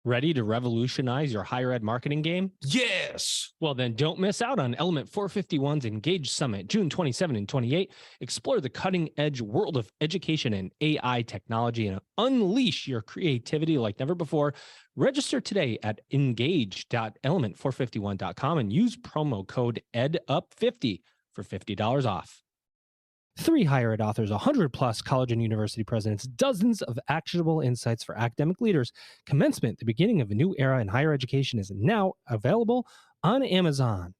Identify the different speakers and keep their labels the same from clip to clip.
Speaker 1: Ready to revolutionize your higher ed marketing game?
Speaker 2: Yes.
Speaker 1: Well, then don't miss out on Element 451's Engage Summit, June 27 and 28. Explore the cutting edge world of education and AI technology and unleash your creativity like never before. Register today at engage.element451.com and use promo code EdUp50 for $50 off. 3 higher ed authors, 100 plus college and university presidents, dozens of actionable insights for academic leaders. Commencement, the beginning of a new era in higher education, is now available on Amazon.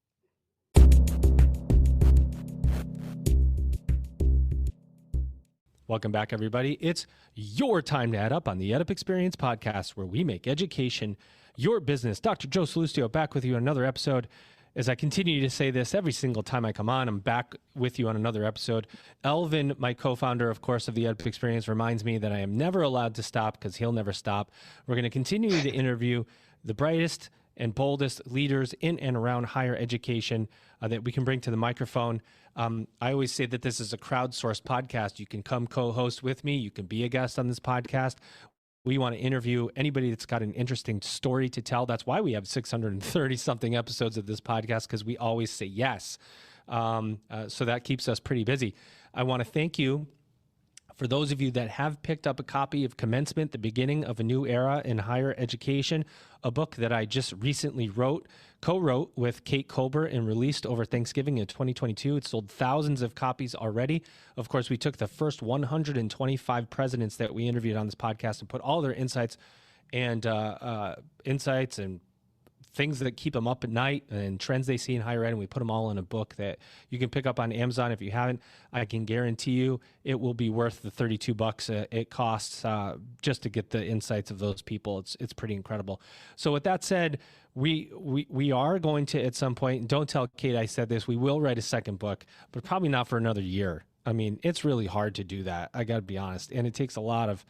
Speaker 1: Welcome back, everybody. It's your time to add up on the EdUp Experience podcast, where we make education your business. Dr. Joe Salustio back with you on another episode. As I continue to say this every single time I come on, I'm back with you on another episode. Elvin, my co-founder, of course, of the EdUp Experience, reminds me that I am never allowed to stop because he'll never stop. We're going to continue to interview the brightest and boldest leaders in and around higher education that we can bring to the microphone. I always say that this is a crowdsourced podcast. You can come co-host with me. You can be a guest on this podcast. We want to interview anybody that's got an interesting story to tell. That's why we have 630 something episodes of this podcast, because we always say yes. So that keeps us pretty busy. I want to thank you for those of you that have picked up a copy of Commencement, the Beginning of a New Era in Higher Education, a book that I just recently co-wrote with Kate Colbert and released over Thanksgiving in 2022. It sold thousands of copies already. Of course, we took the first 125 presidents that we interviewed on this podcast and put all their insights and things that keep them up at night and trends they see in higher ed, and we put them all in a book that you can pick up on Amazon. If you haven't, I can guarantee you it will be worth the $32 it costs just to get the insights of those people. It's pretty incredible. So with that said, we are going to, at some point, and don't tell Kate I said this, we will write a second book, but probably not for another year. I mean, it's really hard to do that, I got to be honest, and it takes a lot of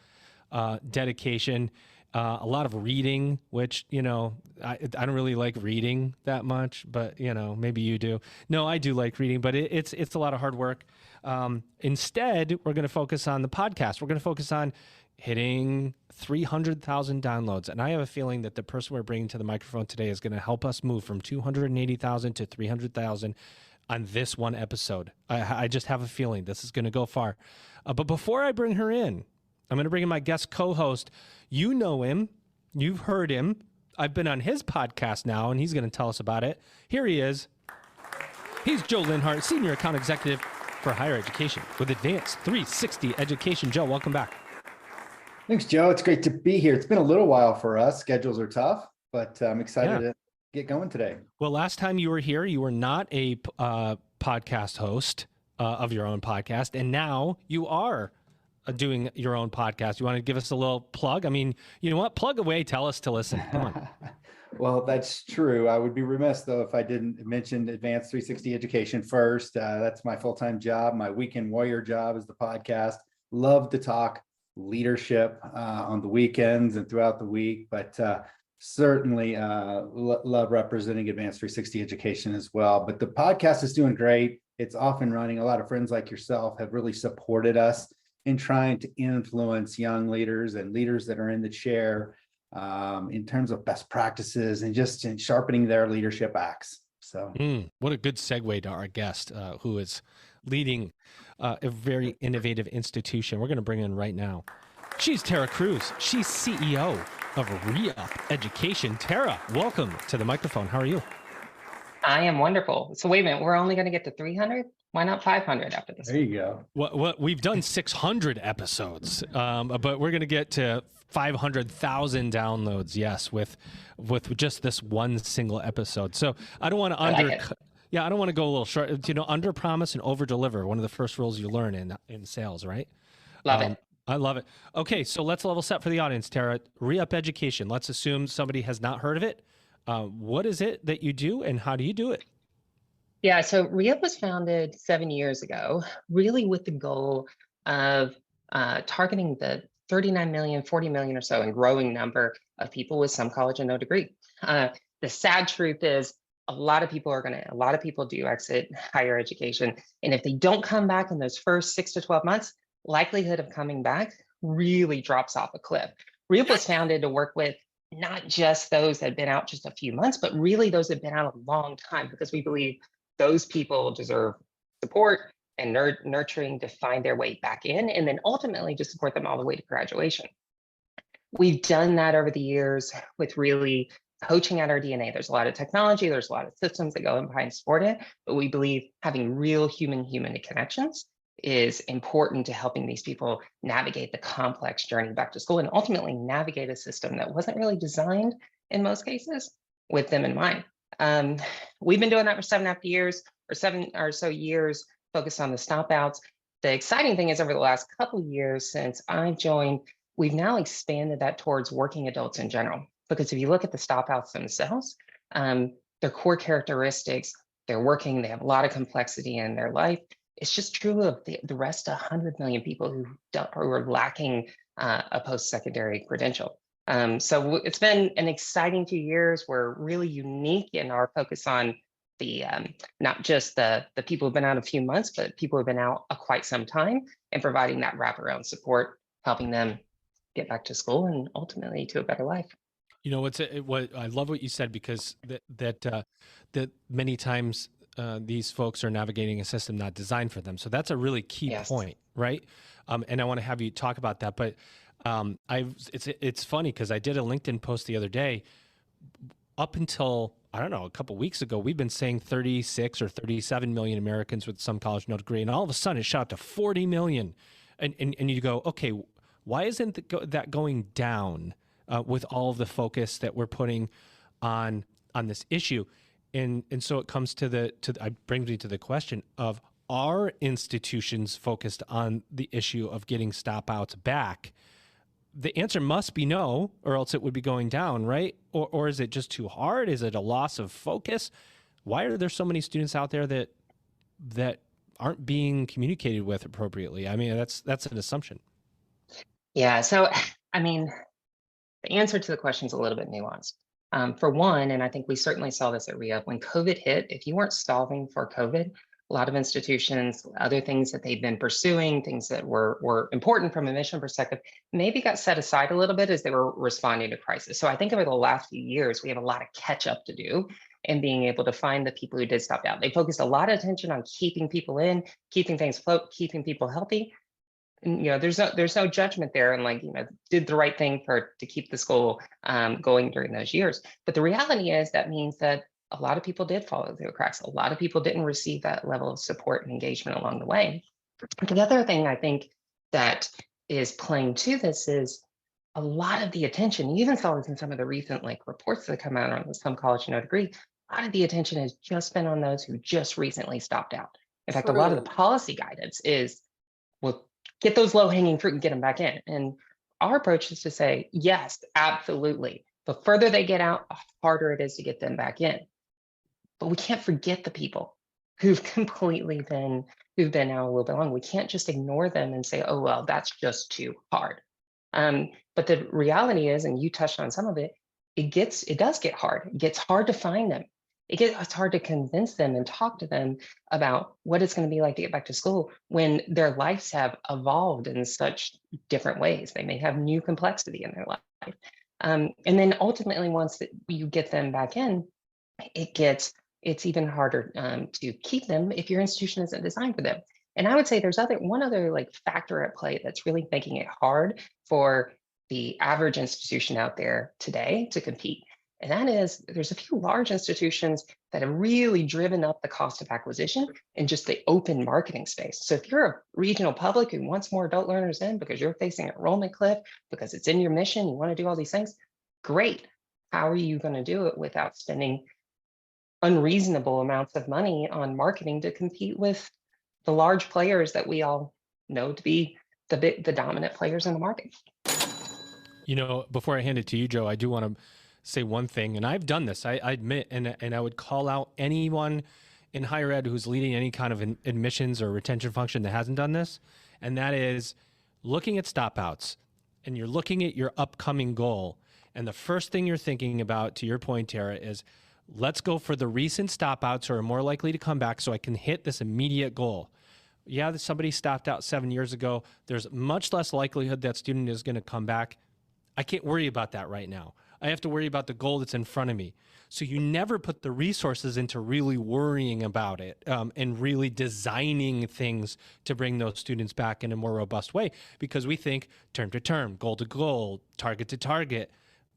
Speaker 1: dedication. A lot of reading, which, I don't really like reading that much, but, maybe you do. No, I do like reading, but it's a lot of hard work. Instead, we're going to focus on the podcast. We're going to focus on hitting 300,000 downloads. And I have a feeling that the person we're bringing to the microphone today is going to help us move from 280,000 to 300,000 on this one episode. I just have a feeling this is going to go far. But before I bring her in, I'm going to bring in my guest co-host. You know him. You've heard him. I've been on his podcast now, and he's going to tell us about it. Here he is. He's Joe Linhart, Senior Account Executive for Higher Education with Advanced 360 Education. Joe, welcome back.
Speaker 3: Thanks, Joe. It's great to be here. It's been a little while for us. Schedules are tough, but I'm excited to get going today.
Speaker 1: Well, last time you were here, you were not a podcast host of your own podcast, and now you are doing your own podcast. You want to give us a little plug? I mean, you know what? Plug away. Tell us to listen. Come on.
Speaker 3: Well, that's true. I would be remiss, though, if I didn't mention Advanced 360 Education first. That's my full-time job. My weekend warrior job is the podcast. Love to talk leadership on the weekends and throughout the week, but certainly love representing Advanced 360 Education as well. But the podcast is doing great. It's off and running. A lot of friends like yourself have really supported us in trying to influence young leaders and leaders that are in the chair in terms of best practices and just in sharpening their leadership acts. So
Speaker 1: what a good segue to our guest who is leading a very innovative institution. We're going to bring in right now. She's Terah Cruz. She's CEO of ReUp Education. Terah, welcome to the microphone. How are you?
Speaker 4: I am wonderful. So wait a minute, we're only going to get to 300? Why not 500 after this?
Speaker 3: There you go.
Speaker 1: What we've done 600 episodes, but we're going to get to 500,000 downloads. Yes, with just this one single episode. So I don't want to I don't want to go a little short. Under promise and over deliver. One of the first rules you learn in sales, right?
Speaker 4: Love it.
Speaker 1: I love it. Okay, so let's level set for the audience, Terah. ReUp Education. Let's assume somebody has not heard of it. What is it that you do, and how do you do it?
Speaker 4: Yeah, so ReUp was founded 7 years ago, really with the goal of targeting the 39 million, 40 million or so and growing number of people with some college and no degree. The sad truth is a lot of people do exit higher education. And if they don't come back in those first 6 to 12 months, likelihood of coming back really drops off a cliff. ReUp was founded to work with not just those that have been out just a few months, but really those that have been out a long time, because we believe those people deserve support and nurturing to find their way back in, and then ultimately to support them all the way to graduation. We've done that over the years with really coaching at our DNA. There's a lot of technology, there's a lot of systems that go in behind support it, but we believe having real human-human connections is important to helping these people navigate the complex journey back to school and ultimately navigate a system that wasn't really designed in most cases with them in mind. We've been doing that for 7.5 years or 7 or so years, focused on the stop outs. The exciting thing is over the last couple of years since I joined, we've now expanded that towards working adults in general. Because if you look at the stop outs themselves, their core characteristics, they're working, they have a lot of complexity in their life. It's just true of the rest of 100 million people who are lacking a post-secondary credential. So it's been an exciting 2 years. We're really unique in our focus on the not just the people who've been out a few months, but people who've been out quite some time, and providing that wraparound support, helping them get back to school and ultimately to a better life.
Speaker 1: You know, what I love what you said, because that many times these folks are navigating a system not designed for them. So that's a really key point, right? And I want to have you talk about that. But it's funny because I did a LinkedIn post the other day. Up until, I don't know, a couple of weeks ago, we've been saying 36 or 37 million Americans with some college no degree, and all of a sudden it shot up to 40 million. And you go, okay, why isn't that going down with all of the focus that we're putting on this issue? And so it comes brings me to the question of, are institutions focused on the issue of getting stop outs back? The answer must be no, or else it would be going down, right? Or is it just too hard? Is it a loss of focus? Why are there so many students out there that aren't being communicated with appropriately? I mean, that's an assumption.
Speaker 4: Yeah, so I mean, the answer to the question is a little bit nuanced. For one, and I think we certainly saw this at ReUp, when COVID hit, if you weren't solving for COVID, a lot of institutions, other things that they've been pursuing, things that were important from a mission perspective, maybe got set aside a little bit as they were responding to crisis. So I think over the last few years, we have a lot of catch up to do in being able to find the people who did stop out. They focused a lot of attention on keeping people in, keeping things afloat, keeping people healthy. And, you know, there's no judgment there, and like, you know, did the right thing to keep the school going during those years. But the reality is that means that a lot of people did fall through the cracks. A lot of people didn't receive that level of support and engagement along the way. The other thing I think that is playing to this is a lot of the attention. You even saw this in some of the recent reports that come out on some college no degree. A lot of the attention has just been on those who just recently stopped out. In fact, a lot of the policy guidance is, well, get those low-hanging fruit and get them back in. And our approach is to say, yes, absolutely. The further they get out, the harder it is to get them back in. But we can't forget the people who've completely who've been out a little bit long. We can't just ignore them and say, oh, well, that's just too hard. But the reality is, and you touched on some of it, it does get hard. It gets hard to find them. It's hard to convince them and talk to them about what it's going to be like to get back to school when their lives have evolved in such different ways. They may have new complexity in their life. And then ultimately, once you get them back in, it's even harder to keep them if your institution isn't designed for them. And I would say there's one other factor at play that's really making it hard for the average institution out there today to compete. And that is, there's a few large institutions that have really driven up the cost of acquisition in just the open marketing space. So if you're a regional public who wants more adult learners in because you're facing enrollment cliff, because it's in your mission, you want to do all these things, great. How are you going to do it without spending unreasonable amounts of money on marketing to compete with the large players that we all know to be the dominant players in the market?
Speaker 1: You know, before I hand it to you, Joe, I do want to say one thing, and I've done this, I admit, and I would call out anyone in higher ed who's leading any kind of admissions or retention function that hasn't done this, and that is looking at stop outs, and you're looking at your upcoming goal, and the first thing you're thinking about, to your point, Terah, is let's go for the recent stop outs who are more likely to come back so I can hit this immediate goal. Yeah, somebody stopped out 7 years ago. There's much less likelihood that student is going to come back. I can't worry about that right now. I have to worry about the goal that's in front of me. So you never put the resources into really worrying about it, and really designing things to bring those students back in a more robust way, because we think term to term, goal to goal, target to target.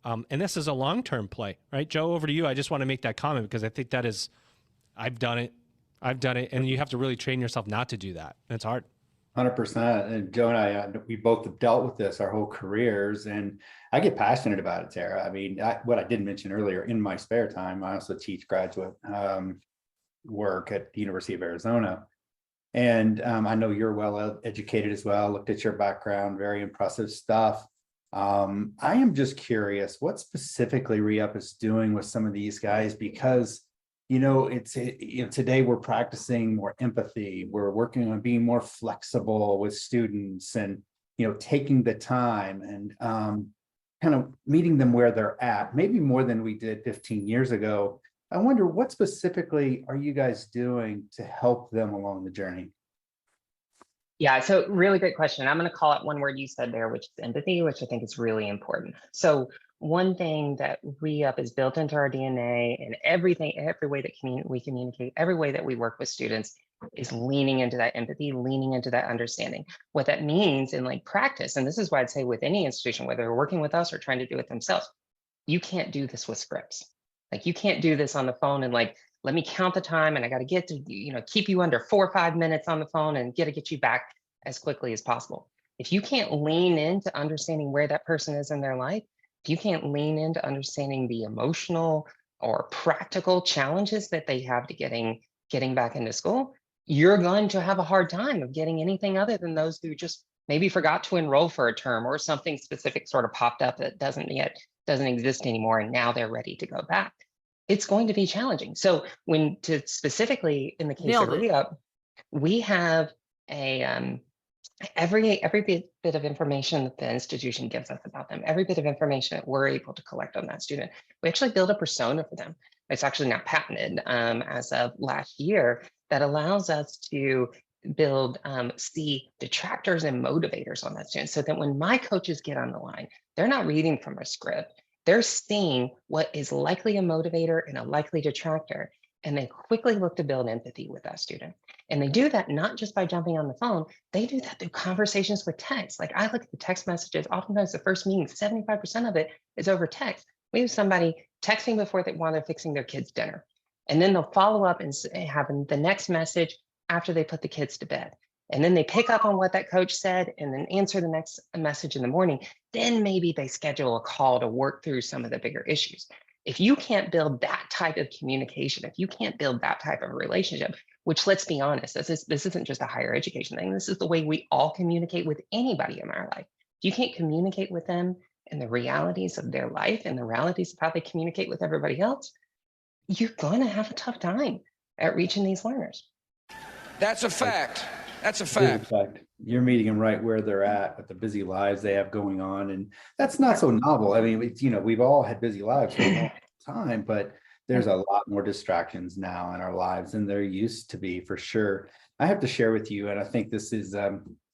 Speaker 1: And this is a long-term play, right? Joe, over to you. I just want to make that comment because I think that is, I've done it. And you have to really train yourself not to do that. And it's hard.
Speaker 3: 100%. And Joe and I, we both have dealt with this our whole careers, and I get passionate about it, Terah. I mean, what I didn't mention earlier, in my spare time, I also teach graduate work at the University of Arizona. And I know you're well educated as well. Looked at your background, very impressive stuff. I am just curious, what specifically ReUp is doing with some of these guys, because today we're practicing more empathy. We're working on being more flexible with students, and taking the time and kind of meeting them where they're at, maybe more than we did 15 years ago. I wonder, what specifically are you guys doing to help them along the journey?
Speaker 4: Yeah, so really great question. I'm going to call out one word you said there, which is empathy, which I think is really important. So one thing that ReUp is built into our DNA, and everything, every way that we communicate, every way that we work with students, is leaning into that empathy, leaning into that understanding. What that means in like practice, and this is why I'd say with any institution, whether they're working with us or trying to do it themselves, you can't do this with scripts. Like you can't do this on the phone and like, let me count the time and I got to get to, keep you under 4 or 5 minutes on the phone and get you back as quickly as possible. If you can't lean into understanding where that person is in their life, if you can't lean into understanding the emotional or practical challenges that they have to getting back into school, you're going to have a hard time of getting anything other than those who just maybe forgot to enroll for a term, or something specific sort of popped up that doesn't exist anymore, and now they're ready to go back. It's going to be challenging. So specifically in the case of ReUp, we have every bit of information that the institution gives us about them, every bit of information that we're able to collect on that student, we actually build a persona for them. It's actually not patented as of last year, that allows us to build see detractors and motivators on that student, so that when my coaches get on the line, they're not reading from a script. They're seeing what is likely a motivator and a likely detractor, and they quickly look to build empathy with that student. And they do that not just by jumping on the phone, they do that through conversations with text. Like I look at the text messages, oftentimes the first meeting, 75% of it is over text. We have somebody texting before while they're fixing their kids' dinner. And then they'll follow up and have the next message after they put the kids to bed. And then they pick up on what that coach said and then answer the next message in the morning. Then maybe they schedule a call to work through some of the bigger issues. If you can't build that type of communication, if you can't build that type of relationship, which, let's be honest, this isn't just a higher education thing. This is the way we all communicate with anybody in our life. If you can't communicate with them and the realities of their life and the realities of how they communicate with everybody else, you're going to have a tough time at reaching these learners.
Speaker 2: That's a fact. That's a fact.
Speaker 3: You're meeting them right where they're at with the busy lives they have going on. And that's not so novel. I mean, it's, we've all had busy lives for a long time, but there's a lot more distractions now in our lives than there used to be, for sure. I have to share with you, and I think this is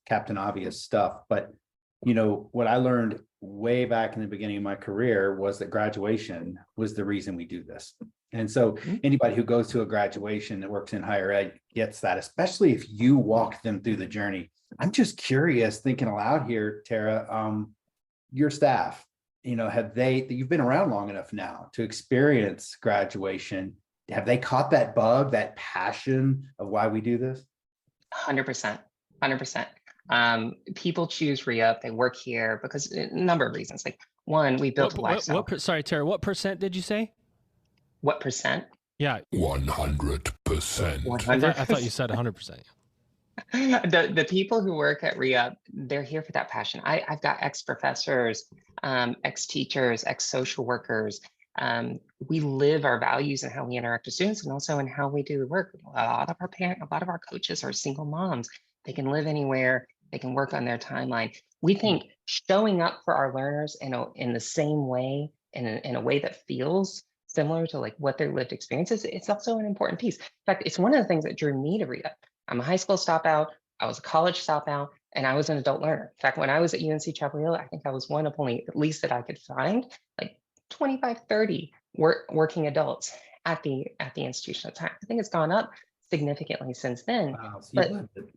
Speaker 3: Captain Obvious stuff, but what I learned way back in the beginning of my career was that graduation was the reason we do this. And so anybody who goes to a graduation that works in higher ed gets that, especially if you walk them through the journey. I'm just curious, thinking aloud here, Terah, your staff, you've been around long enough now to experience graduation. Have they caught that bug, that passion of why we do this?
Speaker 4: 100%. People choose ReUp, they work here because a number of reasons. Like one, we built a lifestyle.
Speaker 1: Sorry, Terah, what percent did you say?
Speaker 4: What percent?
Speaker 1: Yeah.
Speaker 2: 100%.
Speaker 1: I thought you said 100%.
Speaker 4: The people who work at ReUp, they're here for that passion. I've got ex-professors, ex-teachers, ex-social workers. We live our values and how we interact with students, and also in how we do the work. A lot of our coaches are single moms. They can live anywhere. They can work on their timeline. We think showing up for our learners in the same way, in a way that feels similar to like what their lived experience is, it's also an important piece. In fact, it's one of the things that drew me to ReUp. I'm a high school stopout, I was a college stopout, and I was an adult learner. In fact, when I was at UNC Chapel Hill, I think I was one of only, at least that I could find, like 25, 30 working adults at the institution at the time. I think it's gone up significantly since then.
Speaker 3: Wow, so you've
Speaker 4: But
Speaker 3: lived it.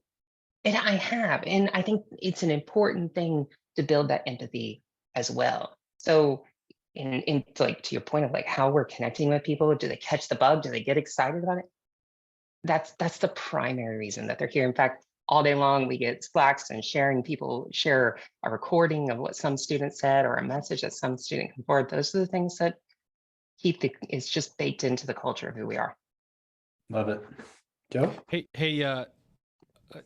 Speaker 4: I have, and I think it's an important thing to build that empathy as well. So, in like to your point of like how we're connecting with people, do they catch the bug? Do they get excited about it? That's the primary reason that they're here. In fact, all day long we get Slacks and people share a recording of what some student said or a message that some student can forward. Those are the things that it's just baked into the culture of who we are.
Speaker 3: Love it. Joe?
Speaker 1: Hey,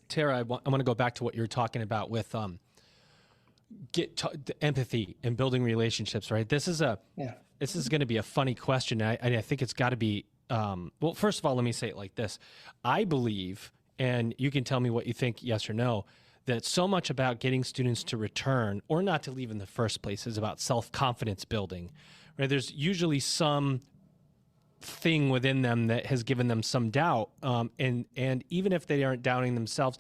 Speaker 1: Terah, I want to go back to what you were talking about with the empathy and building relationships, right? This is going to be a funny question. I think it's got to be, well, first of all, let me say it like this. I believe, and you can tell me what you think, yes or no, that so much about getting students to return or not to leave in the first place is about self-confidence building, right? There's usually some thing within them that has given them some doubt. And even if they aren't doubting themselves,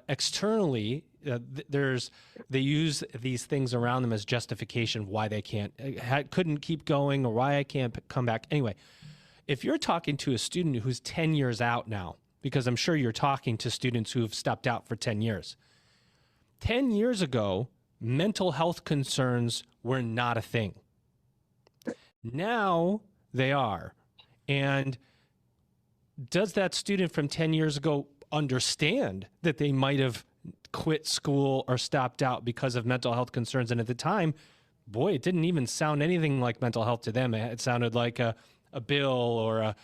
Speaker 1: externally, they use these things around them as justification of why they couldn't keep going or why I can't come back. Anyway, if you're talking to a student who's 10 years out now, because I'm sure you're talking to students who have stepped out for 10 years. 10 years ago, mental health concerns were not a thing. Now they are. And does that student from 10 years ago understand that they might have quit school or stopped out because of mental health concerns? And at the time, boy, it didn't even sound anything like mental health to them. It sounded like a bill or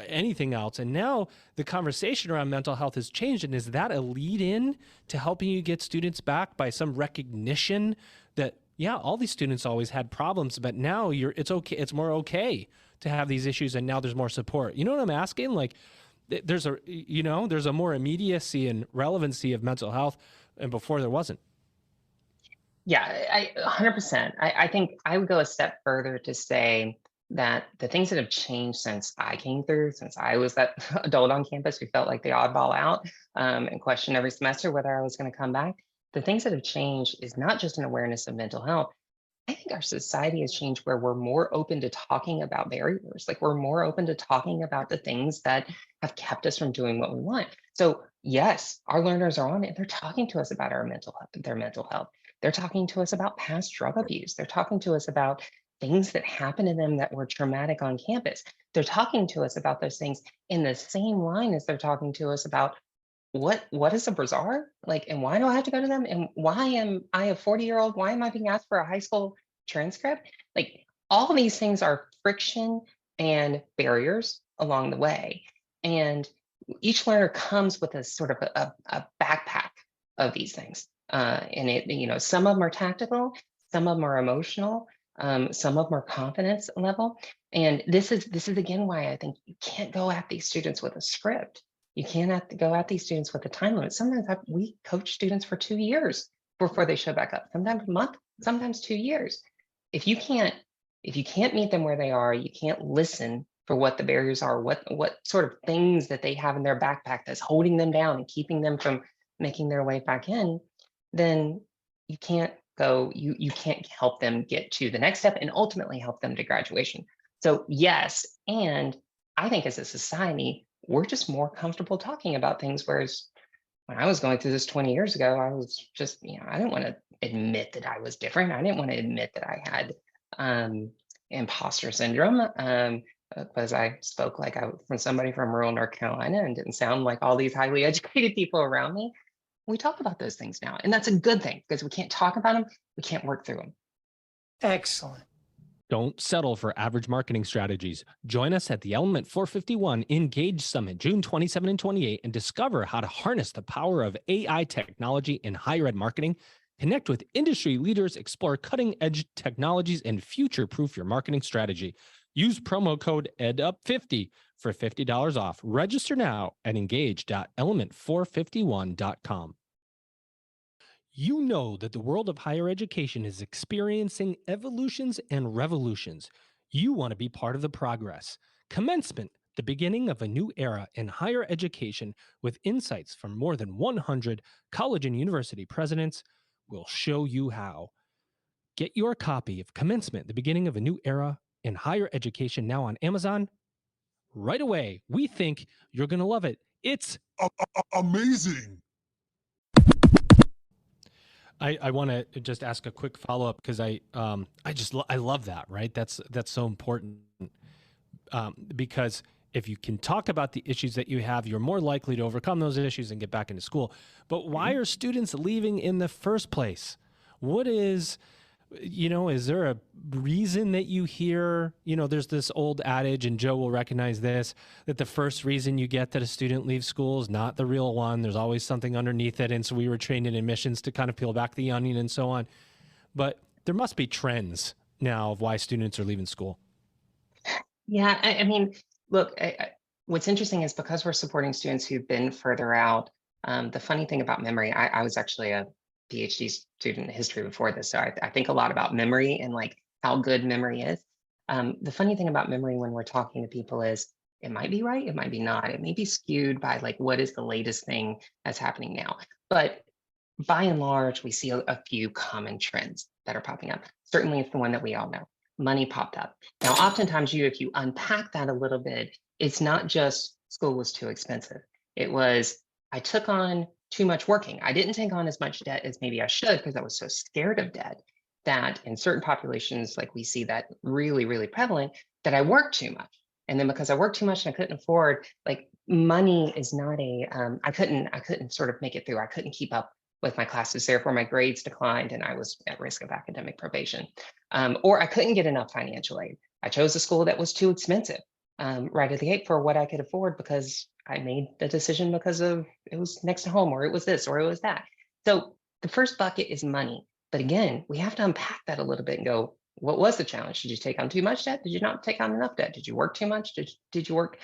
Speaker 1: anything else. And now the conversation around mental health has changed. And is that a lead in to helping you get students back by some recognition that, yeah, all these students always had problems, but now it's okay. It's more okay to have these issues. And now there's more support. You know what I'm asking? Like there's a more immediacy and relevancy of mental health, and before there wasn't.
Speaker 4: Yeah, 100%. I think I would go a step further to say that the things that have changed since I came through, since I was that adult on campus who felt like the oddball out and questioned every semester whether I was going to come back, the things that have changed is not just an awareness of mental health. I think our society has changed where we're more open to talking about barriers. Like we're more open to talking about the things that have kept us from doing what we want. So yes, our learners are on it. They're talking to us about their mental health. They're talking to us about past drug abuse. They're talking to us about things that happened to them that were traumatic on campus. They're talking to us about those things in the same line as they're talking to us about what is a bazaar? Like, and why do I have to go to them? And why am I a 40-year-old? Why am I being asked for a high school transcript? Like all these things are friction and barriers along the way. And each learner comes with a sort of a backpack of these things. And some of them are tactical, some of them are emotional, some of them are confidence level. And this is again why I think you can't go at these students with a script. You can't have to go at these students with a time limit. Sometimes we coach students for 2 years before they show back up. Sometimes a month, sometimes 2 years. If you can't meet them where they are, you can't listen for what the barriers are, what sort of things that they have in their backpack that's holding them down and keeping them from making their way back in, then you can't help them get to the next step and ultimately help them to graduation. So yes, and I think as a society, we're just more comfortable talking about things. Whereas when I was going through this 20 years ago, I was just, I didn't want to admit that I was different. I didn't want to admit that I had imposter syndrome because I spoke like I was from somebody from rural North Carolina and didn't sound like all these highly educated people around me. We talk about those things now, and that's a good thing because we can't talk about them. We can't work through them.
Speaker 5: Excellent.
Speaker 1: Don't settle for average marketing strategies. Join us at the Element 451 Engage Summit, June 27 and 28, and discover how to harness the power of AI technology in higher ed marketing. Connect with industry leaders, explore cutting-edge technologies, and future-proof your marketing strategy. Use promo code EdUp50 for $50 off. Register now at engage.element451.com. You know that the world of higher education is experiencing evolutions and revolutions. You want to be part of the progress. Commencement, the beginning of a new era in higher education with insights from more than 100 college and university presidents, will show you how. Get your copy of Commencement, the Beginning of a New Era in Higher Education now on Amazon right away. We think you're going to love it. It's
Speaker 6: amazing.
Speaker 1: I want to just ask a quick follow-up because I love that, right? That's so important because if you can talk about the issues that you have, you're more likely to overcome those issues and get back into school. But why are students leaving in the first place? What is, is there a reason that you hear, there's this old adage, and Joe will recognize this, that the first reason you get that a student leaves school is not the real one. There's always something underneath it. And so we were trained in admissions to kind of peel back the onion and so on. But there must be trends now of why students are leaving school.
Speaker 4: Yeah, I mean, look, what's interesting is because we're supporting students who've been further out, the funny thing about memory, I was actually a PhD student in history before this, so I think a lot about memory and like how good memory is. The funny thing about memory when we're talking to people is it might be right, it might be not. It may be skewed by like what is the latest thing that's happening now. But by and large, we see a few common trends that are popping up. Certainly, it's the one that we all know. Money popped up. Now, oftentimes, if you unpack that a little bit, it's not just school was too expensive. It was, I took on too much working. I didn't take on as much debt as maybe I should because I was so scared of debt that in certain populations, like we see that really, really prevalent, that I worked too much. And then because I worked too much and I couldn't afford, like money is not I couldn't sort of make it through. I couldn't keep up with my classes. Therefore, my grades declined and I was at risk of academic probation. Or I couldn't get enough financial aid. I chose a school that was too expensive right at the gate for what I could afford because I made the decision because of it was next to home or it was this or it was that. So the first bucket is money. But again, we have to unpack that a little bit and go, what was the challenge? Did you take on too much debt? Did you not take on enough debt? Did you work too much? Did you work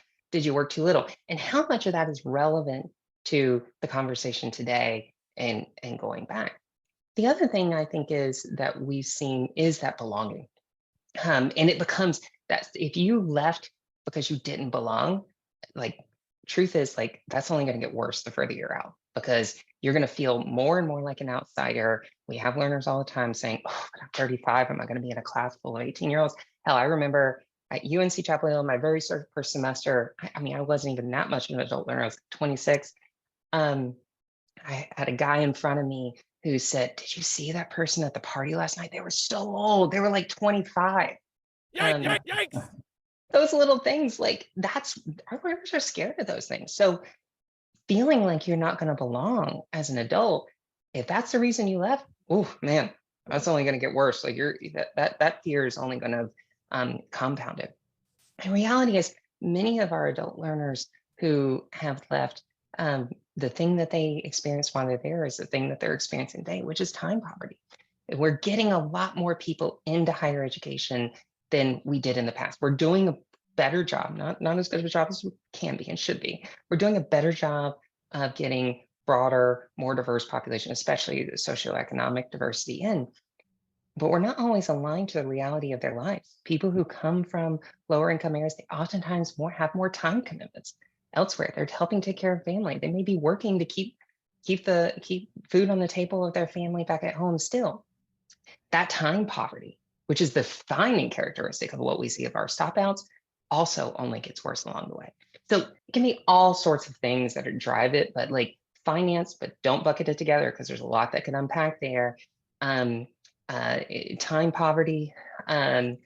Speaker 4: too little? And how much of that is relevant to the conversation today and going back? The other thing I think is that we've seen is that belonging. And it becomes that if you left because you didn't belong, like truth is like that's only going to get worse the further you're out because you're going to feel more and more like an outsider. We have learners all the time saying, oh, but I'm 35. Am I going to be in a class full of 18-year-olds? Hell, I remember at UNC Chapel Hill, my very first semester, I mean, I wasn't even that much of an adult learner. I was 26. I had a guy in front of me who said, did you see that person at the party last night? They were so old. They were like 25.
Speaker 1: Yikes.
Speaker 4: Those little things, like our learners are scared of those things. So feeling like you're not going to belong as an adult, if that's the reason you left, oh man, that's only going to get worse. Like that fear is only going to compound it. The reality is many of our adult learners who have left, the thing that they experience while they're there is the thing that they're experiencing today, which is time poverty. We're getting a lot more people into higher education than we did in the past. We're doing a better job, not as good of a job as we can be and should be. We're doing a better job of getting broader, more diverse population, especially the socioeconomic diversity in. But we're not always aligned to the reality of their lives. People who come from lower income areas, they oftentimes have more time commitments elsewhere. They're helping take care of family. They may be working to keep food on the table of their family back at home still. That time poverty, which is the defining characteristic of what we see of our stop outs, also only gets worse along the way. So it can be all sorts of things that drive it, but like finance, but don't bucket it together because there's a lot that can unpack there. Time poverty and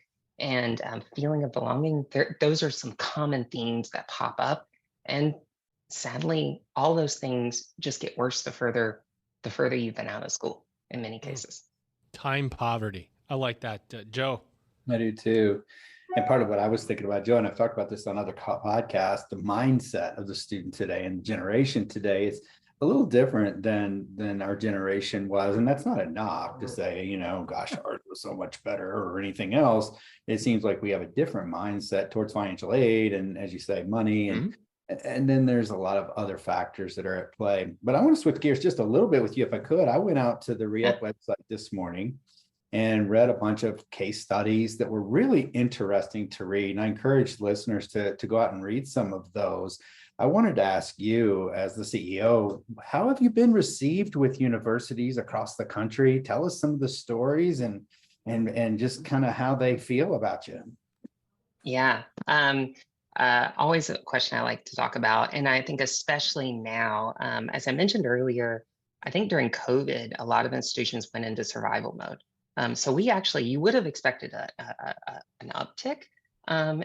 Speaker 4: feeling of belonging, those are some common themes that pop up. And sadly, all those things just get worse the further you've been out of school in many cases.
Speaker 1: Time poverty. I like that. Joe.
Speaker 3: I do too. And part of what I was thinking about, Joe, and I've talked about this on other podcasts, the mindset of the student today and the generation today is a little different than our generation was. And that's not a knock to say, gosh, ours was so much better or anything else. It seems like we have a different mindset towards financial aid and, as you say, money. And then there's a lot of other factors that are at play. But I want to switch gears just a little bit with you if I could. I went out to the ReUp website this morning and read a bunch of case studies that were really interesting to read. And I encourage listeners to go out and read some of those. I wanted to ask you, as the CEO, how have you been received with universities across the country? Tell us some of the stories and and just kind of how they feel about you.
Speaker 4: Yeah. Always a question I like to talk about. And I think especially now, as I mentioned earlier, I think during COVID, a lot of institutions went into survival mode. So we actually, you would have expected an uptick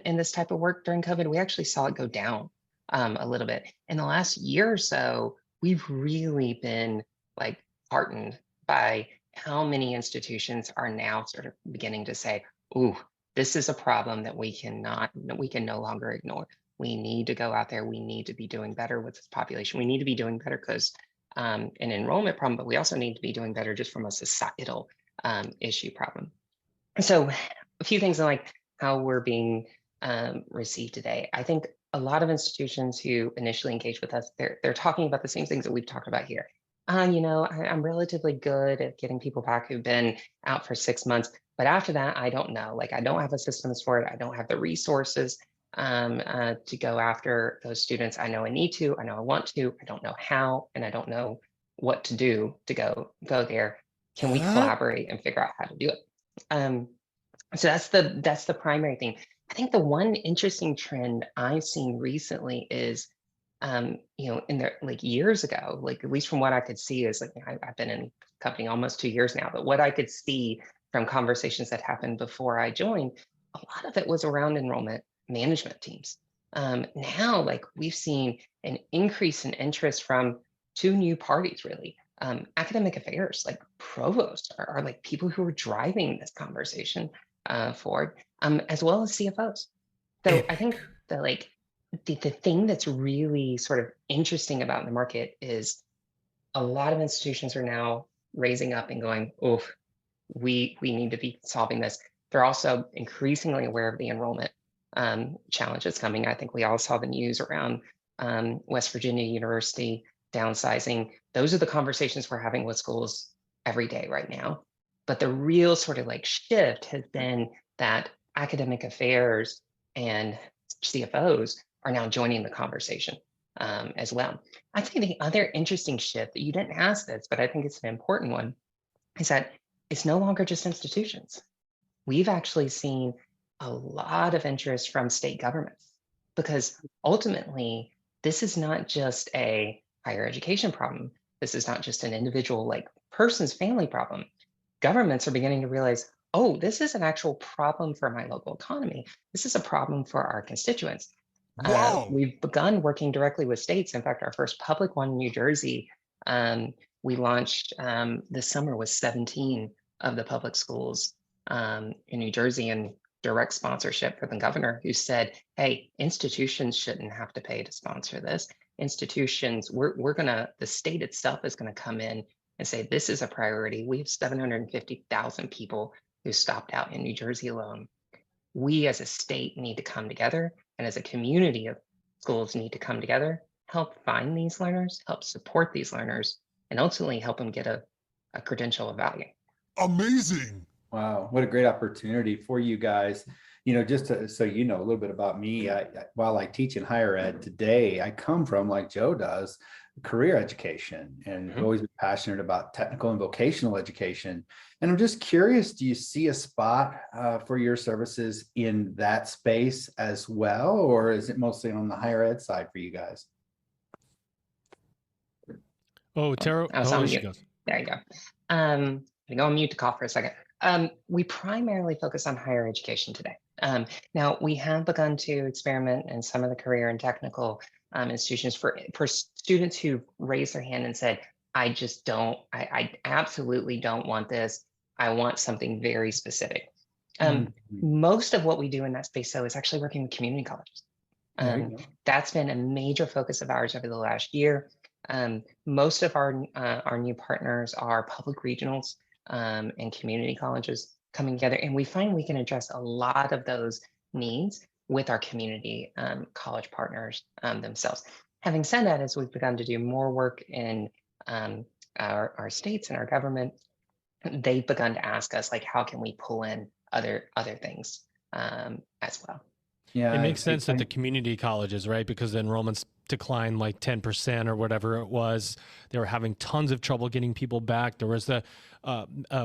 Speaker 4: in this type of work during COVID. We actually saw it go down a little bit. In the last year or so, we've really been like heartened by how many institutions are now sort of beginning to say, ooh, this is a problem that we can no longer ignore. We need to go out there. We need to be doing better with this population. We need to be doing better because an enrollment problem, but we also need to be doing better just from a societal issue problem. So a few things like how we're being received today. I think a lot of institutions who initially engage with us, they're talking about the same things that we've talked about here. I'm relatively good at getting people back who've been out for 6 months, but after that, I don't know. Like, I don't have the systems for it. I don't have the resources to go after those students. I know I need to. I know I want to. I don't know how, and I don't know what to do to go there. Can we collaborate and figure out how to do it? So that's the primary thing. I think the one interesting trend I've seen recently is, in the like years ago, like at least from what I could see is like I've been in the company almost 2 years now, but what I could see from conversations that happened before I joined, a lot of it was around enrollment management teams. Now, like we've seen an increase in interest from two new parties, really. Academic affairs, like provosts, are like people who are driving this conversation forward, as well as CFOs. So I think that like the thing that's really sort of interesting about the market is a lot of institutions are now raising up and going, oh, we need to be solving this. They're also increasingly aware of the enrollment challenges coming. I think we all saw the news around West Virginia University downsizing. Those are the conversations we're having with schools every day right now. But the real sort of like shift has been that academic affairs and CFOs are now joining the conversation as well. I think the other interesting shift that you didn't ask this, but I think it's an important one, is that it's no longer just institutions. We've actually seen a lot of interest from state governments because ultimately, this is not just a higher education problem. This is not just an individual like person's family problem. Governments are beginning to realize, oh, this is an actual problem for my local economy. This is a problem for our constituents.
Speaker 6: Wow.
Speaker 4: We've begun working directly with states. In fact, our first public one in New Jersey, we launched this summer with 17 of the public schools in New Jersey in direct sponsorship for the governor, who said, hey, institutions shouldn't have to pay to sponsor this. Institutions, the state itself is going to come in and say, this is a priority. We have 750,000 people who stopped out in New Jersey alone. We as a state need to come together, and as a community of schools need to come together, help find these learners, help support these learners, and ultimately help them get a credential of value.
Speaker 6: Amazing.
Speaker 3: Wow, what a great opportunity for you guys. Just so you know a little bit about me, while I teach in higher ed today, I come from, like Joe does, career education, and I've always been passionate about technical and vocational education. And I'm just curious, do you see a spot for your services in that space as well, or is it mostly on the higher ed side for you guys?
Speaker 1: Oh, Terah.
Speaker 4: I was
Speaker 1: Oh,
Speaker 4: on
Speaker 1: she
Speaker 4: mute.
Speaker 1: goes.
Speaker 4: There you go. I'm go on mute to cough for a second. We primarily focus on higher education today. Now, we have begun to experiment in some of the career and technical institutions for students who raised their hand and said, I absolutely don't want this. I want something very specific. Most of what we do in that space, though, is actually working with community colleges. That's been a major focus of ours over the last year. Most of our new partners are public regionals and community colleges coming together, and we find we can address a lot of those needs with our community college partners themselves. Having said that, as we've begun to do more work in our states and our government, they've begun to ask us, like, how can we pull in other things as well?
Speaker 3: Yeah,
Speaker 1: It makes sense at the community colleges, right? Because the enrollments declined like 10% or whatever it was. They were having tons of trouble getting people back. There was the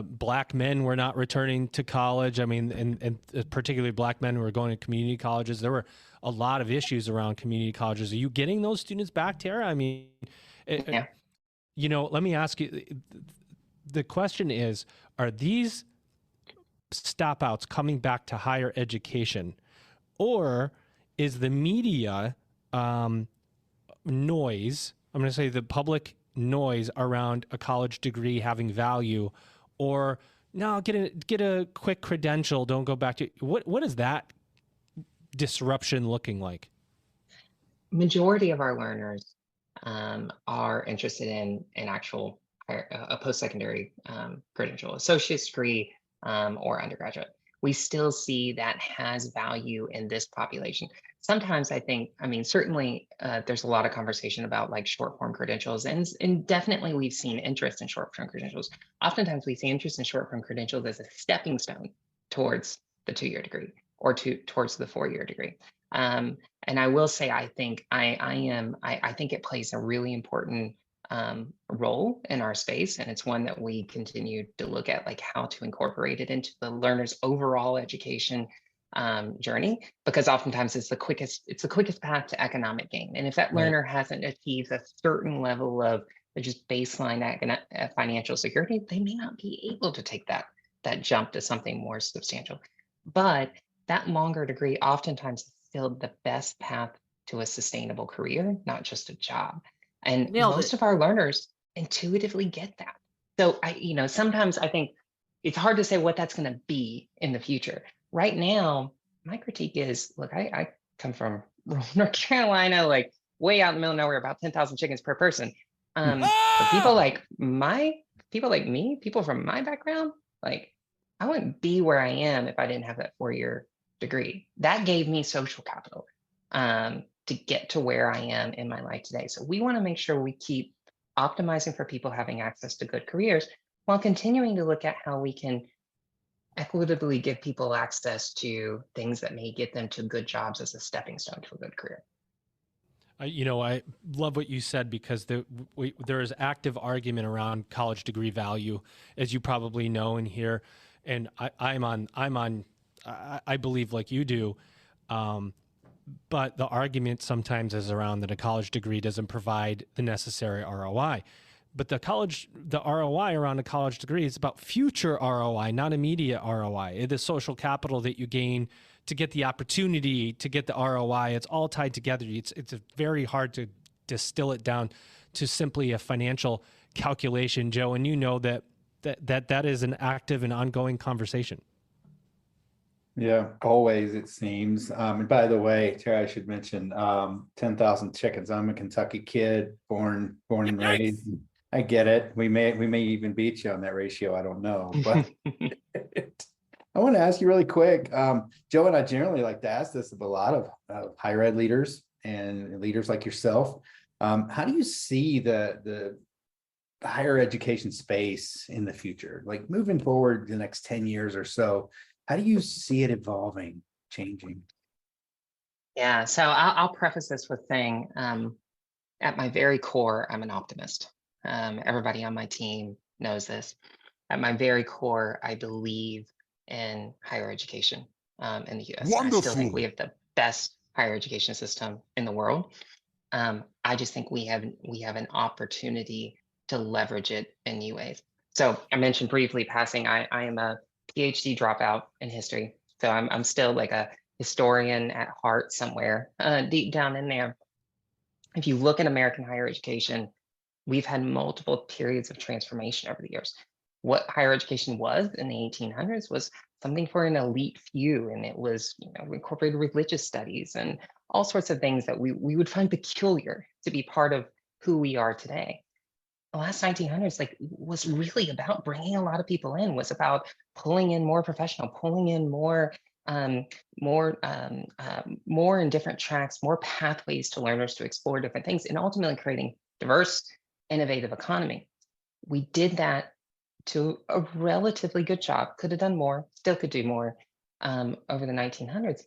Speaker 1: black men were not returning to college. I mean, and particularly black men who were going to community colleges. There were a lot of issues around community colleges. Are you getting those students back, Terah? I mean,
Speaker 4: Yeah.
Speaker 1: you know, let me ask you, the question is, are these stop outs coming back to higher education, or is the media noise, I'm going to say the public noise around a college degree having value, or no, get a quick credential, don't go back to what is that disruption looking like?
Speaker 4: Majority of our learners are interested in actual a post-secondary credential, associate's degree, or undergraduate. We still see that has value in this population. Sometimes I think, I mean, certainly there's a lot of conversation about like short form credentials, and definitely we've seen interest in short form credentials. Oftentimes we see interest in short form credentials as a stepping stone towards the 2-year degree or towards the 4-year degree. And I will say, I think I think it plays a really important role in our space, and it's one that we continue to look at, like how to incorporate it into the learner's overall education journey, because oftentimes it's the quickest path to economic gain. And if that learner hasn't achieved a certain level of just baseline financial security, they may not be able to take that jump to something more substantial. But that longer degree oftentimes is still the best path to a sustainable career, not just a job. And
Speaker 7: Nailed
Speaker 4: most
Speaker 7: it.
Speaker 4: of our learners intuitively get that. So sometimes I think it's hard to say what that's going to be in the future. Right now, my critique is, look, I come from rural North Carolina, like way out in the middle of nowhere, about 10,000 chickens per person. For people like me, people from my background, like I wouldn't be where I am if I didn't have that 4-year degree. That gave me social capital to get to where I am in my life today. So we want to make sure we keep optimizing for people having access to good careers while continuing to look at how we can equitably give people access to things that may get them to good jobs as a stepping stone to a good career.
Speaker 1: I love what you said, because there is active argument around college degree value, as you probably know and hear. And I believe like you do, but the argument sometimes is around that a college degree doesn't provide the necessary ROI. But the ROI around a college degree is about future ROI, not immediate ROI. The social capital that you gain to get the opportunity to get the ROI, it's all tied together. It's very hard to distill it down to simply a financial calculation, Joe. And you know that is an active and ongoing conversation.
Speaker 3: Yeah, always, it seems. And by the way, Terah, I should mention 10,000 chickens. I'm a Kentucky kid, born and raised. I get it. We may even beat you on that ratio. I don't know, but I want to ask you really quick. Joe and I generally like to ask this of a lot of higher ed leaders and leaders like yourself. How do you see the higher education space in the future, like moving forward the next 10 years or so? How do you see it evolving, changing?
Speaker 4: Yeah, so I'll preface this with saying, at my very core, I'm an optimist. Everybody on my team knows this. At my very core, I believe in higher education in the US. I still think we have the best higher education system in the world. I just think we have an opportunity to leverage it in new ways. So I mentioned briefly passing, I am a PhD dropout in history. So I'm still like a historian at heart somewhere deep down in there. If you look at American higher education, we've had multiple periods of transformation over the years. What higher education was in the 1800s was something for an elite few, and it was incorporated religious studies and all sorts of things that we would find peculiar to be part of who we are today. The last 1900s was really about bringing a lot of people in, was about pulling in more professional, pulling in more in different tracks, more pathways to learners to explore different things, and ultimately creating diverse, innovative economy. We did that to a relatively good job. Could have done more, still could do more over the 1900s.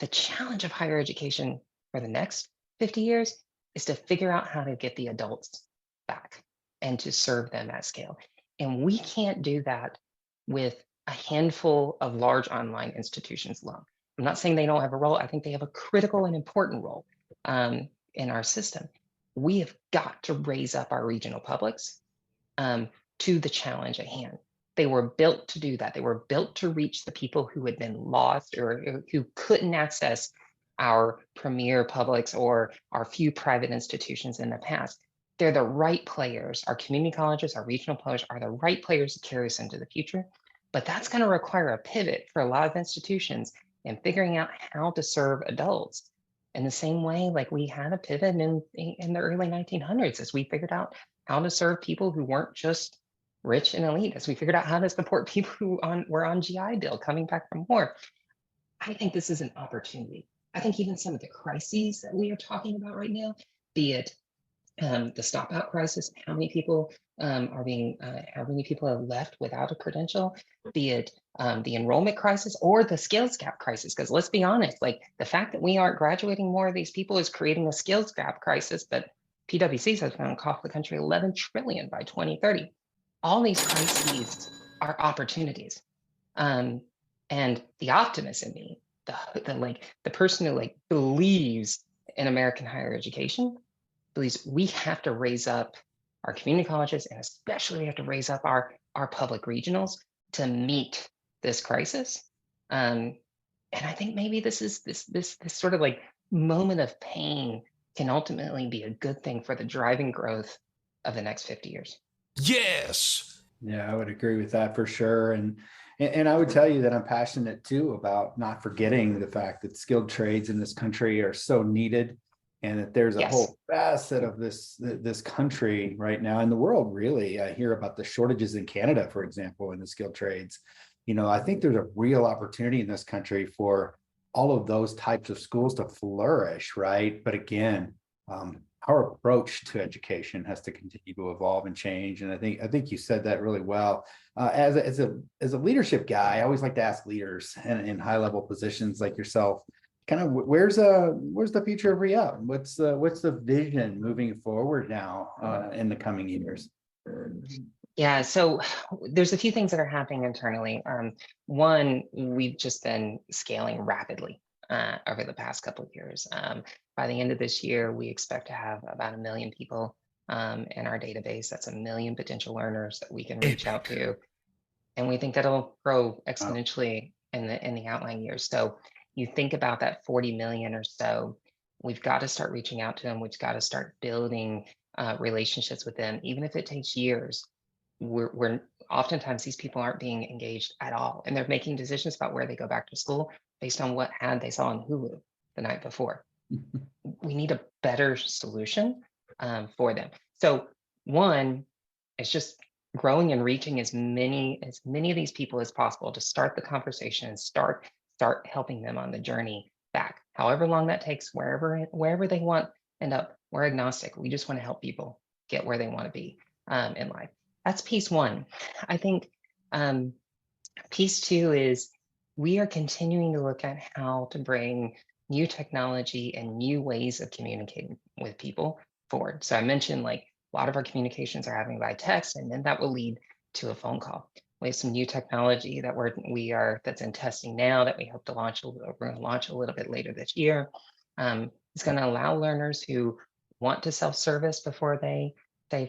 Speaker 4: The challenge of higher education for the next 50 years is to figure out how to get the adults back and to serve them at scale. And we can't do that with a handful of large online institutions alone. I'm not saying they don't have a role. I think they have a critical and important role in our system. We have got to raise up our regional publics to the challenge at hand. They were built to do that. They were built to reach the people who had been lost or who couldn't access our premier publics or our few private institutions in the past. They're the right players. Our community colleges, our regional colleges are the right players to carry us into the future. But that's going to require a pivot for a lot of institutions in figuring out how to serve adults in the same way like we had a pivot in the early 1900s as we figured out how to serve people who weren't just rich and elite, as we figured out how to support people who were on GI Bill coming back from war. I think this is an opportunity. I think even some of the crises that we are talking about right now, be it the stop out crisis, how many people how many people have left without a credential, be it the enrollment crisis or the skills gap crisis. Because let's be honest, like the fact that we aren't graduating more of these people is creating a skills gap crisis, but PwC says it's going to cost the country 11 trillion by 2030. All these crises are opportunities. And the optimist in me, the person who like believes in American higher education, believes we have to raise up our community colleges, and especially we have to raise up our public regionals to meet this crisis. And I think maybe this sort of like moment of pain can ultimately be a good thing for the driving growth of the next 50 years.
Speaker 6: Yes.
Speaker 3: Yeah, I would agree with that for sure. And I would tell you that I'm passionate too about not forgetting the fact that skilled trades in this country are so needed, and that there's a
Speaker 4: Yes.
Speaker 3: whole facet of this country right now, in the world really. I hear about the shortages in Canada, for example, in the skilled trades. You know, I think there's a real opportunity in this country for all of those types of schools to flourish, right? But again, our approach to education has to continue to evolve and change. And I think you said that really well. As a leadership guy, I always like to ask leaders in high level positions like yourself, kind of where's the future of ReUp? What's the vision moving forward now in the coming years?
Speaker 4: Yeah, so there's a few things that are happening internally. One, we've just been scaling rapidly over the past couple of years. By the end of this year, we expect to have about 1 million people in our database. That's 1 million potential learners that we can reach out to. And we think that'll grow exponentially in the outlying years. So you think about that 40 million or so, we've got to start reaching out to them. We've got to start building relationships with them, even if it takes years. We're oftentimes these people aren't being engaged at all, and they're making decisions about where they go back to school based on what ad they saw on Hulu the night before. We need a better solution for them. So one, it's just growing and reaching as many of these people as possible to start the conversation and start helping them on the journey back, however long that takes, wherever they want end up. We're agnostic. We just want to help people get where they want to be in life. That's piece one. I think piece two is we are continuing to look at how to bring new technology and new ways of communicating with people forward. So I mentioned like a lot of our communications are happening by text, and then that will lead to a phone call. We have some new technology that that's in testing now that we hope to launch. We're going to launch a little bit later this year. It's going to allow learners who want to self-service before they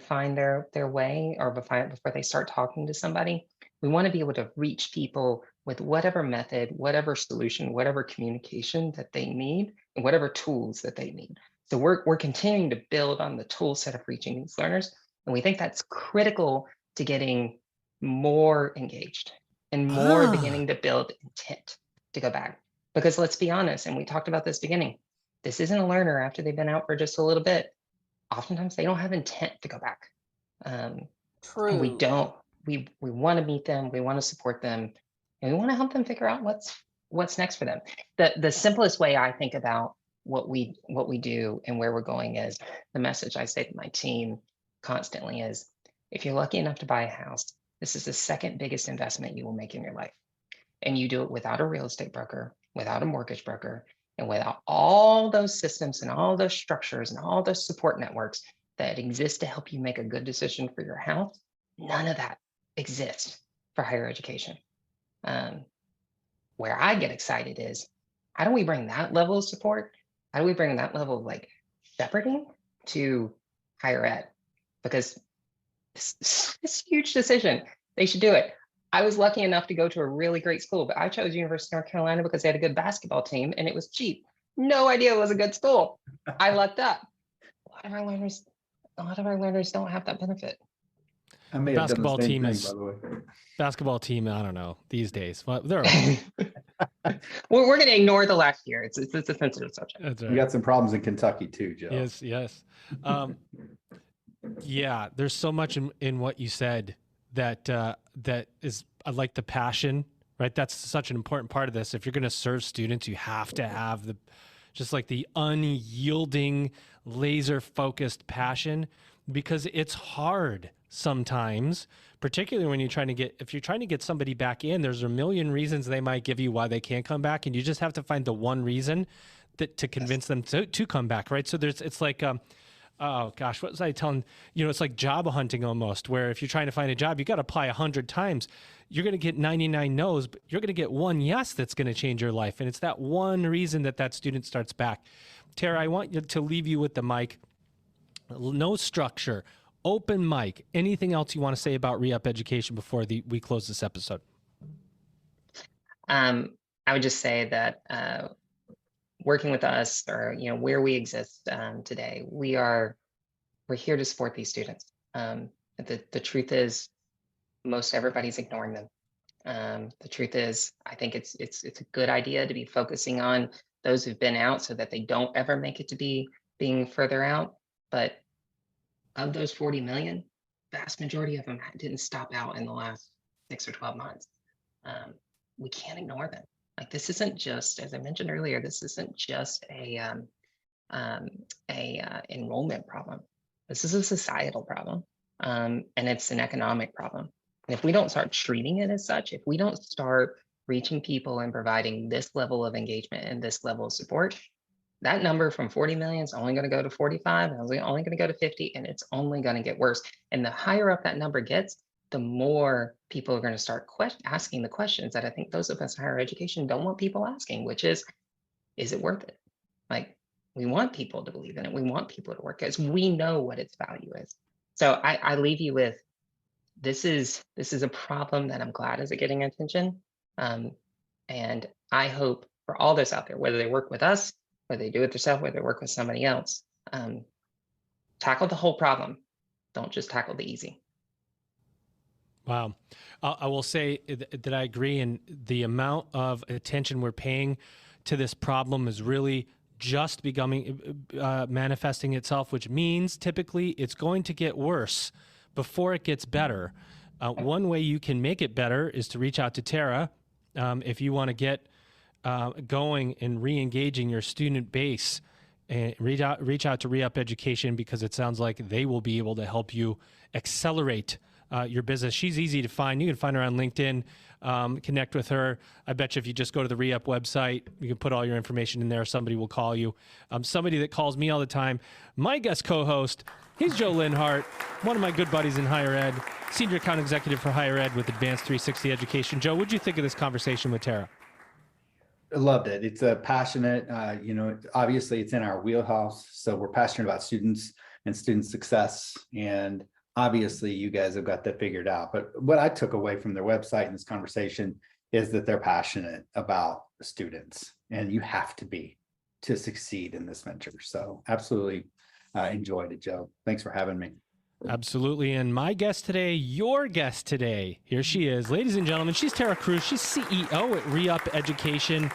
Speaker 4: find their way, or before they start talking to somebody. We want to be able to reach people with whatever method, whatever solution, whatever communication that they need, and whatever tools that they need. So we're continuing to build on the tool set of reaching these learners. And we think that's critical to getting more engaged and more beginning to build intent to go back. Because let's be honest, and we talked about this beginning, this isn't a learner after they've been out for just a little bit. Oftentimes they don't have intent to go back.
Speaker 7: True.
Speaker 4: And we want to meet them, we want to support them, and we want to help them figure out what's next for them. The simplest way I think about what we do and where we're going is the message I say to my team constantly is, if you're lucky enough to buy a house, this is the second biggest investment you will make in your life. And you do it without a real estate broker, without a mortgage broker, And without all those systems and all those structures and all those support networks that exist to help you make a good decision for your health, none of that exists for higher education. Where I get excited is, how do we bring that level of support? How do we bring that level of like shepherding to higher ed? Because it's a huge decision. They should do it. I was lucky enough to go to a really great school, but I chose University of North Carolina because they had a good basketball team and it was cheap. No idea it was a good school. I lucked up. A lot of our learners don't have that benefit.
Speaker 3: I may have done the
Speaker 1: Basketball
Speaker 3: same
Speaker 1: team
Speaker 3: thing,
Speaker 1: is
Speaker 3: by the way.
Speaker 1: basketball team. I don't know these days. Well, they're okay.
Speaker 4: We're going to ignore the last year. It's a sensitive subject.
Speaker 1: That's
Speaker 3: We
Speaker 1: right.
Speaker 3: got some problems in Kentucky too, Joe.
Speaker 1: Yes. Yeah, there's so much in what you said that is, I like the passion, right? That's such an important part of this. If you're going to serve students, you have to have the unyielding, laser focused passion, because it's hard sometimes, particularly when if you're trying to get somebody back in, there's a million reasons they might give you why they can't come back. And you just have to find the one reason to convince them to come back. Right. So it's like, oh gosh, what was I telling, it's like job hunting almost, where if you're trying to find a job, you got to apply 100 times. You're going to get 99 no's, but you're going to get one yes that's going to change your life. And it's that one reason that student starts back. Terah, I want you to leave you with the mic. No structure, open mic. Anything else you want to say about ReUp education before we close this episode?
Speaker 4: I would just say that working with us, or where we exist today, we're here to support these students. The truth is, most everybody's ignoring them. The truth is, I think it's a good idea to be focusing on those who've been out so that they don't ever make it to being further out. But of those 40 million, vast majority of them didn't stop out in the last 6 or 12 months. We can't ignore them. Like, this isn't just, as I mentioned earlier, this isn't just a enrollment problem. This is a societal problem, and it's an economic problem. And if we don't start treating it as such, if we don't start reaching people and providing this level of engagement and this level of support, that number from 40 million is only going to go to 45, and only going to go to 50, and it's only going to get worse. And the higher up that number gets, the more people are going to start asking the questions that I think those of us in higher education don't want people asking, which is it worth it? Like, we want people to believe in it. We want people to work, because we know what its value is. So I leave you with, this is a problem that I'm glad is getting attention. And I hope for all those out there, whether they work with us, whether they do it themselves, whether they work with somebody else, tackle the whole problem. Don't just tackle the easy.
Speaker 1: Wow. I will say that I agree. And the amount of attention we're paying to this problem is really just manifesting itself, which means typically it's going to get worse before it gets better. One way you can make it better is to reach out to Terah. If you want to get going and re-engaging your student base, and reach out to ReUp Education, because it sounds like they will be able to help you accelerate your business. She's easy to find. You can find her on LinkedIn, connect with her. I bet you if you just go to the ReUp website, you can put all your information in there. Somebody will call you. Somebody that calls me all the time, my guest co-host, he's Joe Linhart, one of my good buddies in higher ed, Senior Account Executive for Higher Ed with Advanced 360 Education. Joe, what'd you think of this conversation with Terah?
Speaker 3: I loved it. It's a passionate, obviously it's in our wheelhouse. So we're passionate about students and student success. And obviously you guys have got that figured out. But what I took away from their website in this conversation is that they're passionate about students, and you have to be to succeed in this venture. So absolutely enjoyed it, Joe. Thanks for having me.
Speaker 1: Absolutely. And my guest today, your guest today, here she is. Ladies and gentlemen, she's Terah Cruz. She's CEO at ReUp Education.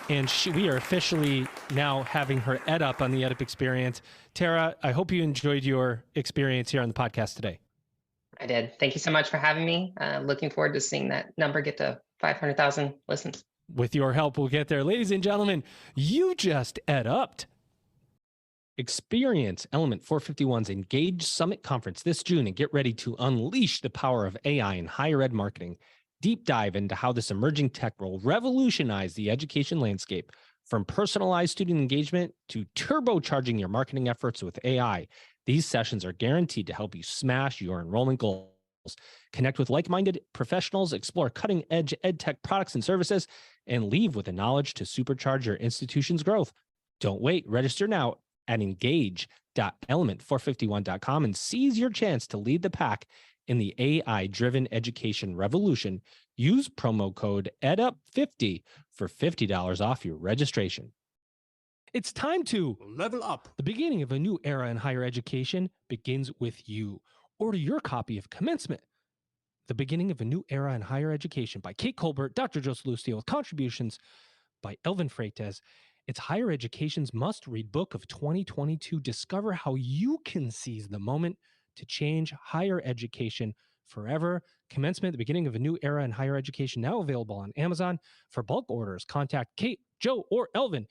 Speaker 1: And we are officially now having her EdUp on the EdUp experience. Terah, I hope you enjoyed your experience here on the podcast today.
Speaker 4: I did. Thank you so much for having me. Looking forward to seeing that number get to 500,000 listens.
Speaker 1: With your help, we'll get there. Ladies and gentlemen, you just EdUp'd. Experience Element 451's Engage Summit Conference this June and get ready to unleash the power of AI in higher ed marketing. Deep dive into how this emerging tech will revolutionize the education landscape. From personalized student engagement to turbocharging your marketing efforts with AI, these sessions are guaranteed to help you smash your enrollment goals. Connect with like-minded professionals, explore cutting-edge edtech products and services, and leave with the knowledge to supercharge your institution's growth. Don't wait. Register now at engage.element451.com and seize your chance to lead the pack in the AI-driven education revolution. Use promo code EdUp50 for $50 off your registration. It's time to
Speaker 6: Level up.
Speaker 1: The beginning of a new era in higher education begins with you. Order your copy of Commencement, The Beginning of a New Era in Higher Education by Kate Colbert, Dr. Joseph Lucio, with contributions by Elvin Freitas. It's higher education's must-read book of 2022. Discover how you can seize the moment to change higher education forever. Commencement, The Beginning of a New Era in Higher Education, now available on Amazon. For bulk orders, contact Kate, Joe, or Elvin